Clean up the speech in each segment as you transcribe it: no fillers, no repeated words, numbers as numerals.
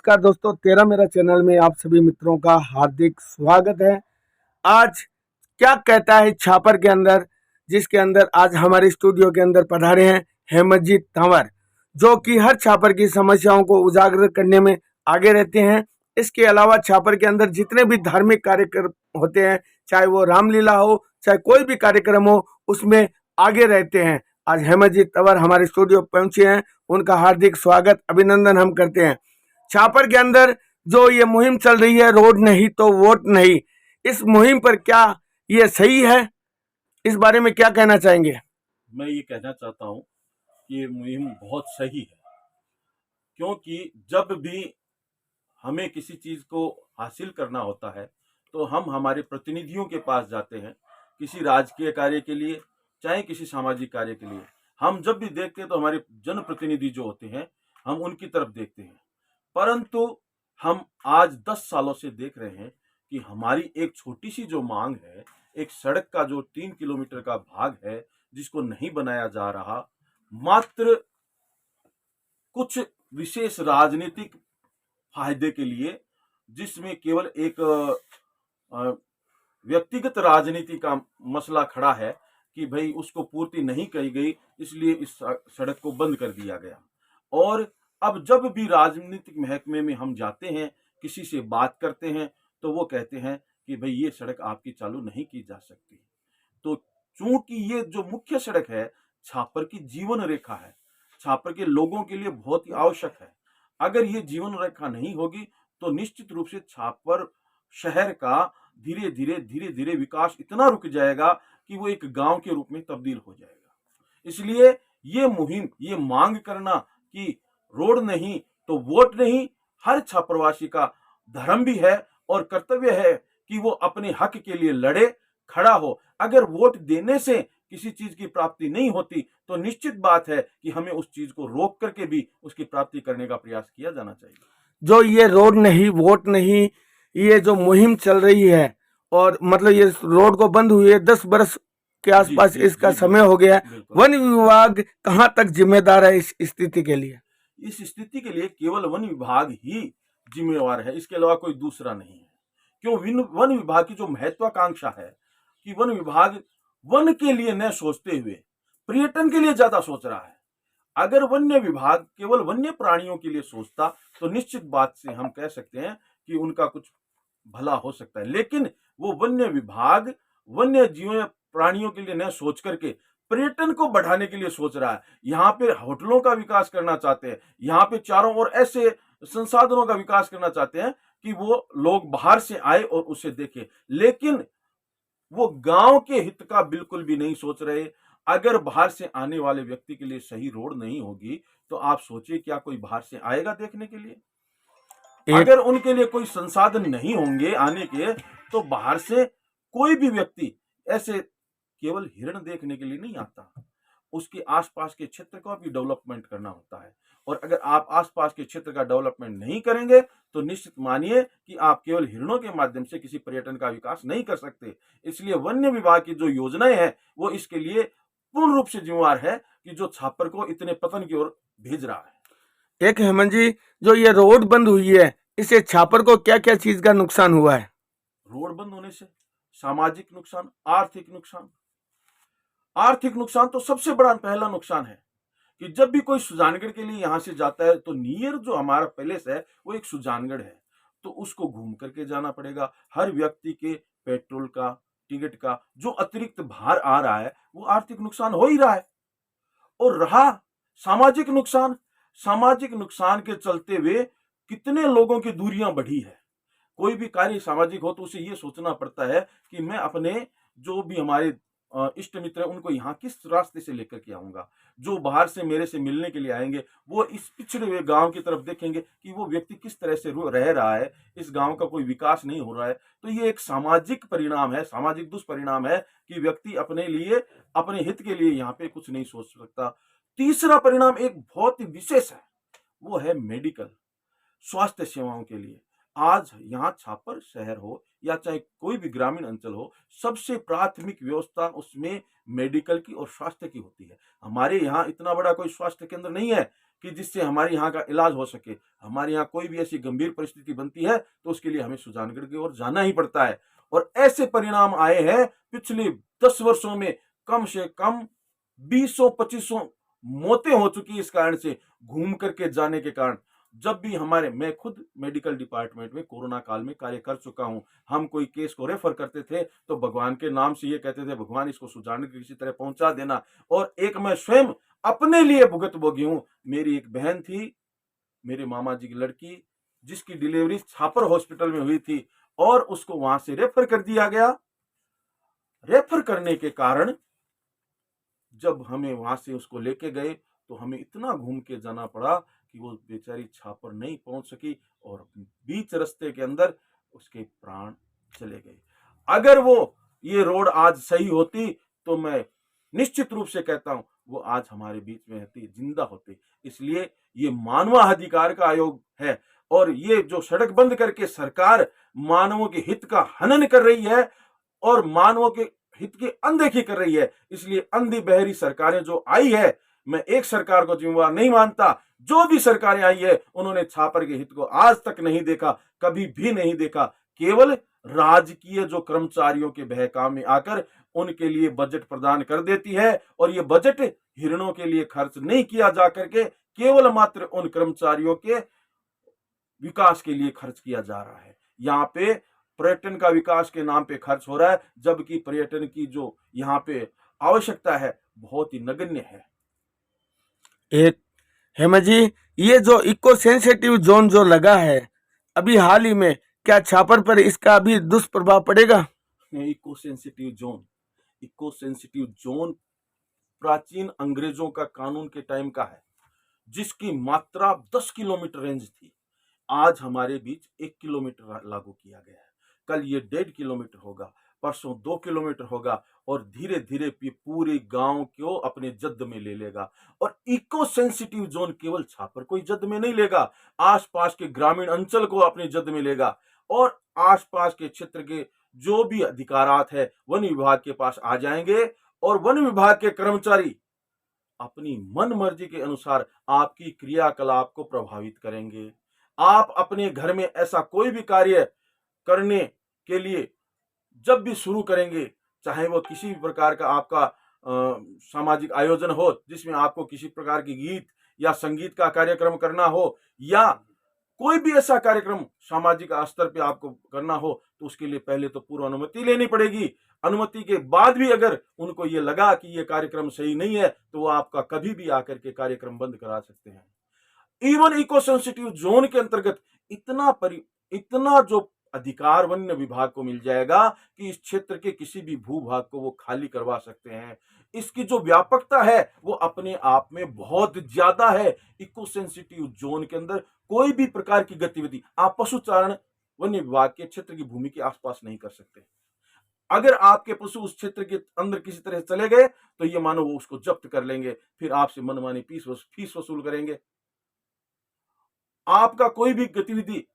नमस्कार दोस्तों, तेरा मेरा चैनल में आप सभी मित्रों का हार्दिक स्वागत है। आज क्या कहता है छापर के अंदर, जिसके अंदर आज हमारे स्टूडियो के अंदर पधारे हैं हेमंतजी तंवर, जो कि हर छापर की समस्याओं को उजागर करने में आगे रहते हैं। इसके अलावा छापर के अंदर जितने भी धार्मिक कार्यक्रम होते हैं, चाहे वो रामलीला हो, चाहे कोई भी कार्यक्रम हो, उसमें आगे रहते हैं। आज हेमंतजी तंवर हमारे स्टूडियो पहुंचे हैं, उनका हार्दिक स्वागत अभिनंदन हम करते हैं। छापर के अंदर जो ये मुहिम चल रही है, रोड नहीं तो वोट नहीं, इस मुहिम पर क्या ये सही है? इस बारे में क्या कहना चाहेंगे? मैं ये कहना चाहता हूँ कि ये मुहिम बहुत सही है, क्योंकि जब भी हमें किसी चीज को हासिल करना होता है तो हम हमारे प्रतिनिधियों के पास जाते हैं, किसी राजकीय कार्य के लिए, चाहे किसी सामाजिक कार्य के लिए। हम जब भी देखते हैं तो हमारे जनप्रतिनिधि जो होते हैं, हम उनकी तरफ देखते हैं। परंतु हम आज 10 सालों से देख रहे हैं कि हमारी एक छोटी सी जो मांग है, एक सड़क का जो 3 किलोमीटर का भाग है, जिसको नहीं बनाया जा रहा, मात्र कुछ विशेष राजनीतिक फायदे के लिए, जिसमें केवल एक व्यक्तिगत राजनीति का मसला खड़ा है कि भाई उसको पूर्ति नहीं की गई, इसलिए इस सड़क को बंद कर दिया गया। और अब जब भी राजनीतिक महकमे में हम जाते हैं, किसी से बात करते हैं, तो वो कहते हैं कि भाई ये सड़क आपकी चालू नहीं की जा सकती। तो चूंकि ये जो मुख्य सड़क है, छापर की जीवन रेखा है, छापर के लोगों के लिए बहुत ही आवश्यक है। अगर ये जीवन रेखा नहीं होगी तो निश्चित रूप से छापर शहर का धीरे धीरे विकास इतना रुक जाएगा कि वो एक गांव के रूप में तब्दील हो जाएगा। इसलिए ये मुहिम, ये मांग करना कि रोड नहीं तो वोट नहीं, हर छापरवासी का धर्म भी है और कर्तव्य है कि वो अपने हक के लिए लड़े, खड़ा हो। अगर वोट देने से किसी चीज की प्राप्ति नहीं होती तो निश्चित बात है कि हमें उस चीज को रोक करके भी उसकी प्राप्ति करने का प्रयास किया जाना चाहिए। जो ये रोड नहीं वोट नहीं, ये जो मुहिम चल रही है, और मतलब ये रोड को बंद हुए 10 बरस के जी आसपास जी इसका जी, समय हो गया है। बिल्कुल। वन विभाग कहाँ तक जिम्मेदार है इस स्थिति के लिए? इस स्थिति के लिए केवल वन विभाग ही जिम्मेवार है, इसके अलावा कोई दूसरा नहीं है। क्यों? वन विभाग की जो महत्वाकांक्षा है कि वन विभाग वन के लिए न सोचते हुए पर्यटन के लिए ज्यादा सोच रहा है। अगर वन्य विभाग केवल वन्य प्राणियों के लिए सोचता तो निश्चित बात से हम कह सकते हैं कि उनका कुछ भला हो सकता है। लेकिन वो वन्य विभाग वन्य जीवों प्राणियों के लिए न सोच करके पर्यटन को बढ़ाने के लिए सोच रहा है। यहाँ पे होटलों का विकास करना चाहते हैं, यहाँ पे चारों ओर ऐसे संसाधनों का विकास करना चाहते हैं कि वो लोग बाहर से आए और उसे देखें। लेकिन वो गांव के हित का बिल्कुल भी नहीं सोच रहे। अगर बाहर से आने वाले व्यक्ति के लिए सही रोड नहीं होगी तो आप सोचिए क्या कोई बाहर से आएगा देखने के लिए? एक अगर उनके लिए कोई संसाधन नहीं होंगे आने के, तो बाहर से कोई भी व्यक्ति ऐसे केवल हिरण देखने के लिए नहीं आता, उसके आसपास के क्षेत्र का भी डेवलपमेंट करना होता है। और अगर आप आसपास के क्षेत्र का डेवलपमेंट नहीं करेंगे तो निश्चित मानिए कि आप केवल हिरणों के माध्यम से किसी पर्यटन का विकास नहीं कर सकते। इसलिए वन्य विभाग की जो योजनाएं हैं वो इसके लिए पूर्ण रूप से जिम्मेवार है कि जो छापर को इतने पतन की ओर भेज रहा है। एक हेमंत जी, जो ये रोड बंद हुई है, इससे छापर को क्या क्या चीज का नुकसान हुआ है? रोड बंद होने से सामाजिक नुकसान, आर्थिक नुकसान। आर्थिक नुकसान तो सबसे बड़ा पहला नुकसान है कि जब भी कोई सुजानगढ़ के लिए यहां से जाता है तो नियर जो हमारा पैलेस है वो एक सुजानगढ़ है, तो उसको घूम करके जाना पड़ेगा। हर व्यक्ति के पेट्रोल का, टिकट का जो अतिरिक्त भार आ रहा है वो आर्थिक नुकसान हो ही रहा है। और रहा सामाजिक नुकसान, सामाजिक नुकसान के चलते हुए कितने लोगों की दूरियां बढ़ी है। कोई भी कार्य सामाजिक हो तो उसे ये सोचना पड़ता है कि मैं अपने जो भी हमारे इष्ट मित्र है उनको यहाँ किस रास्ते से लेकर के आऊंगा। जो बाहर से मेरे से मिलने के लिए आएंगे वो इस पिछड़े हुए गांव की तरफ देखेंगे कि वो व्यक्ति किस तरह से रह रहा है, इस गांव का कोई विकास नहीं हो रहा है। तो ये एक सामाजिक परिणाम है, सामाजिक दुष्परिणाम है कि व्यक्ति अपने लिए, अपने हित के लिए यहाँ पे कुछ नहीं सोच सकता। तीसरा परिणाम एक बहुत ही विशेष है, वो है मेडिकल, स्वास्थ्य सेवाओं के लिए। आज यहाँ छापर शहर हो या चाहे कोई भी ग्रामीण अंचल हो, सबसे प्राथमिक व्यवस्था उसमें मेडिकल की और स्वास्थ्य की होती है। हमारे यहाँ इतना बड़ा कोई स्वास्थ्य केंद्र नहीं है कि जिससे हमारे यहाँ का इलाज हो सके। हमारे यहाँ कोई भी ऐसी गंभीर परिस्थिति बनती है तो उसके लिए हमें सुजानगढ़ की ओर जाना ही पड़ता है। और ऐसे परिणाम आए हैं पिछले 10 वर्षों में, कम से कम 20-25 मौतें हो चुकी इस कारण से, घूम करके जाने के कारण। जब भी मैं खुद मेडिकल डिपार्टमेंट में कोरोना काल में कार्य कर चुका हूं। हम कोई केस को रेफर करते थे तो भगवान के नाम से ये कहते थे, भगवान इसको सुजानगढ़ किसी तरह पहुंचा देना। और एक मैं स्वयं अपने लिए भुगत भोगी हूं। मेरी एक बहन थी, मेरे मामा जी की लड़की, जिसकी डिलीवरी छापर हॉस्पिटल में हुई थी और उसको वहां से रेफर कर दिया गया। रेफर करने के कारण जब हमें वहां से उसको लेके गए तो हमें इतना घूम के जाना पड़ा कि वो बेचारी छापर नहीं पहुंच सकी और बीच रास्ते के अंदर उसके प्राण चले गए। अगर वो ये रोड आज सही होती तो मैं निश्चित रूप से कहता हूं वो आज हमारे बीच में रहती, जिंदा होती। इसलिए ये मानवाधिकार का आयोग है और ये जो सड़क बंद करके सरकार मानवों के हित का हनन कर रही है और मानवों के हित की अनदेखी कर रही है। इसलिए अंधी बहरी सरकारें जो आई है, मैं एक सरकार को जिम्मेवार नहीं मानता। जो भी सरकारें आई है उन्होंने छापर के हित को आज तक नहीं देखा, कभी भी नहीं देखा। केवल राजकीय जो कर्मचारियों के बहकाम में आकर उनके लिए बजट प्रदान कर देती है और ये बजट हिरणों के लिए खर्च नहीं किया जा करके केवल मात्र उन कर्मचारियों के विकास के लिए खर्च किया जा रहा है। यहाँ पे पर्यटन का विकास के नाम पे खर्च हो रहा है, जबकि पर्यटन की जो यहाँ पे आवश्यकता है बहुत ही नगण्य है। एक हेमा जी, ये जो इको सेंसिटिव जोन जो लगा है अभी हाल ही में, क्या छापर पर इसका भी दुष्प्रभाव पड़ेगा? इको सेंसिटिव जोन प्राचीन अंग्रेजों का कानून के टाइम का है, जिसकी मात्रा 10 किलोमीटर रेंज थी। आज हमारे बीच 1 किलोमीटर लागू किया गया है। कल ये 1.5 किलोमीटर होगा, परसों 2 किलोमीटर होगा और धीरे धीरे पूरे गांव को अपने जद में ले लेगा। और इको सेंसिटिव जोन केवल छापर को ही जद में नहीं लेगा, आसपास के ग्रामीण अंचल को अपने जद में लेगा और आसपास के क्षेत्र के जो भी अधिकारात है वन विभाग के पास आ जाएंगे और वन विभाग के कर्मचारी अपनी मन मर्जी के अनुसार आपकी क्रियाकलाप को प्रभावित करेंगे। आप अपने घर में ऐसा कोई भी कार्य करने के लिए जब भी शुरू करेंगे, चाहे वो किसी भी प्रकार का आपका सामाजिक आयोजन हो जिसमें आपको किसी प्रकार की गीत या संगीत का कार्यक्रम करना हो या कोई भी ऐसा कार्यक्रम सामाजिक स्तर पे आपको करना हो, तो उसके लिए पहले तो पूर्व अनुमति लेनी पड़ेगी। अनुमति के बाद भी अगर उनको ये लगा कि ये कार्यक्रम सही नहीं है तो वो आपका कभी भी आकर के कार्यक्रम बंद करा सकते हैं। इवन इको सेंसिटिव जोन के अंतर्गत इतना जो अधिकार वन्य विभाग को मिल जाएगा कि इस क्षेत्र के किसी भी भूभाग को वो खाली करवा सकते हैं। इसकी जो व्यापकता है वो अपने आप में बहुत ज्यादा है। इको सेंसिटिव जोन के अंदर कोई भी प्रकार की गतिविधि आप पशु चारण वन्य विभाग के क्षेत्र की भूमि के आसपास नहीं कर सकते। अगर आपके पशु उस क्षेत्र के अंदर किसी तरह चले गए तो ये मानो वो उसको जब्त कर लेंगे, फिर आपसे मनमानी फीस वसूल करेंगे। आपका कोई भी गतिविधि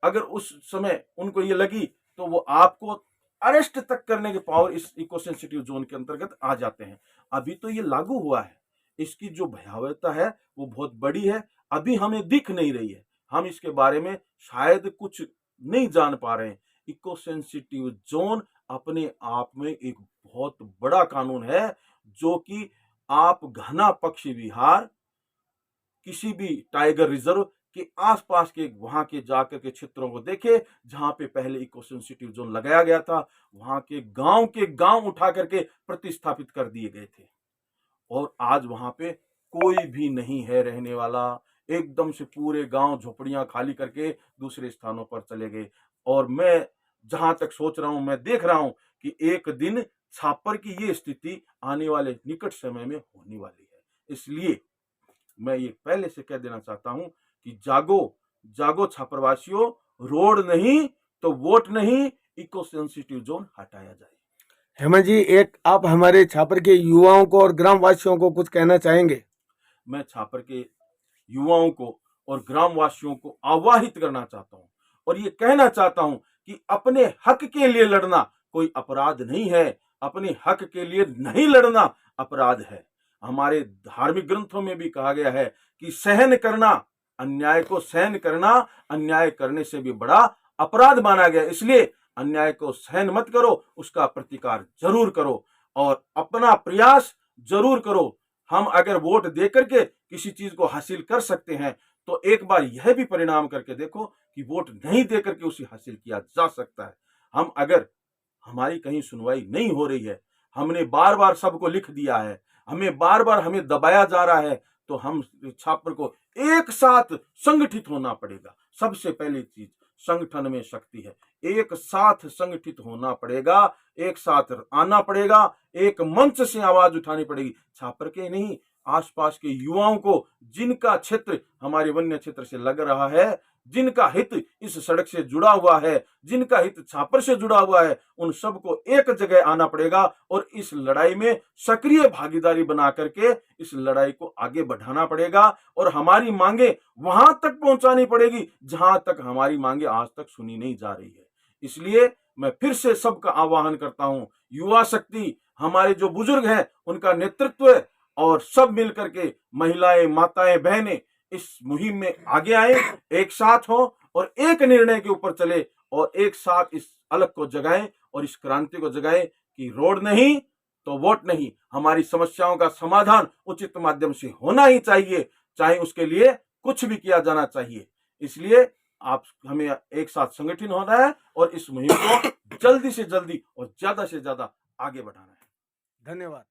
अगर उस समय उनको ये लगी तो वो आपको अरेस्ट तक करने के पावर इस इको सेंसिटिव जोन के अंतर्गत आ जाते हैं। अभी तो ये लागू हुआ है, इसकी जो भयावहता है वो बहुत बड़ी है, अभी हमें दिख नहीं रही है, हम इसके बारे में शायद कुछ नहीं जान पा रहे हैं। इको सेंसिटिव जोन अपने आप में एक बहुत बड़ा कानून है, जो कि आप घना पक्षी विहार, किसी भी टाइगर रिजर्व के आसपास के वहां के जाकर के क्षेत्रों को देखे जहां पे पहले इको सेंसिटिव जोन लगाया गया था, वहां के गांव उठा करके प्रतिस्थापित कर दिए गए थे और आज वहां पे कोई भी नहीं है रहने वाला। एकदम से पूरे गांव झोपड़ियां खाली करके दूसरे स्थानों पर चले गए। और मैं जहां तक सोच रहा हूं, मैं देख रहा हूं कि एक दिन छापर की ये स्थिति आने वाले निकट समय में होने वाली है। इसलिए मैं ये पहले से कह देना चाहता हूं कि जागो छापरवासियों, रोड नहीं तो वोट नहीं, इको सेंसिटिव जोन हटाया जाए। हेमा जी, एक आप हमारे छापर के युवाओं को और ग्रामवासियों को कुछ कहना चाहेंगे? मैं छापर के युवाओं को और ग्रामवासियों को आह्वाहित करना चाहता हूं और ये कहना चाहता हूं कि अपने हक के लिए लड़ना कोई अपराध नहीं है, अपने हक के लिए नहीं लड़ना अपराध है। हमारे धार्मिक ग्रंथों में भी कहा गया है कि सहन करना, अन्याय को सहन करना अन्याय करने से भी बड़ा अपराध माना गया। इसलिए अन्याय को सहन मत करो, उसका प्रतिकार जरूर करो और अपना प्रयास जरूर करो। हम अगर वोट देकर के किसी चीज को हासिल कर सकते हैं तो एक बार यह भी परिणाम करके देखो कि वोट नहीं देकर के उसे हासिल किया जा सकता है। हम अगर हमारी कहीं सुनवाई नहीं हो रही है, हमने बार बार सबको लिख दिया है, हमें बार बार हमें दबाया जा रहा है, तो हम छात्र को एक साथ संगठित होना पड़ेगा। सबसे पहली चीज संगठन में शक्ति है, एक साथ संगठित होना पड़ेगा, एक साथ आना पड़ेगा, एक मंच से आवाज उठानी पड़ेगी। छापर के नहीं, आसपास के युवाओं को, जिनका क्षेत्र हमारे वन्य क्षेत्र से लग रहा है, जिनका हित इस सड़क से जुड़ा हुआ है, जिनका हित छापर से जुड़ा हुआ है, उन सबको एक जगह आना पड़ेगा और इस लड़ाई में सक्रिय भागीदारी बना करके इस लड़ाई को आगे बढ़ाना पड़ेगा और हमारी मांगे वहां तक पहुंचानी पड़ेगी जहां तक हमारी मांगे आज तक सुनी नहीं जा रही है। इसलिए मैं फिर से सबका आह्वान करता हूं, युवा शक्ति, हमारे जो बुजुर्ग हैं उनका नेतृत्व है और सब मिलकर के महिलाएं, माताएं, बहनें इस मुहिम में आगे आए, एक साथ हो और एक निर्णय के ऊपर चले और एक साथ इस अलग को जगाएं और इस क्रांति को जगाएं कि रोड नहीं तो वोट नहीं, हमारी समस्याओं का समाधान उचित माध्यम से होना ही चाहिए, चाहे उसके लिए कुछ भी किया जाना चाहिए। इसलिए आप हमें एक साथ संगठित होना है और इस मुहिम को जल्दी से जल्दी और ज्यादा से ज्यादा आगे बढ़ाना है। धन्यवाद।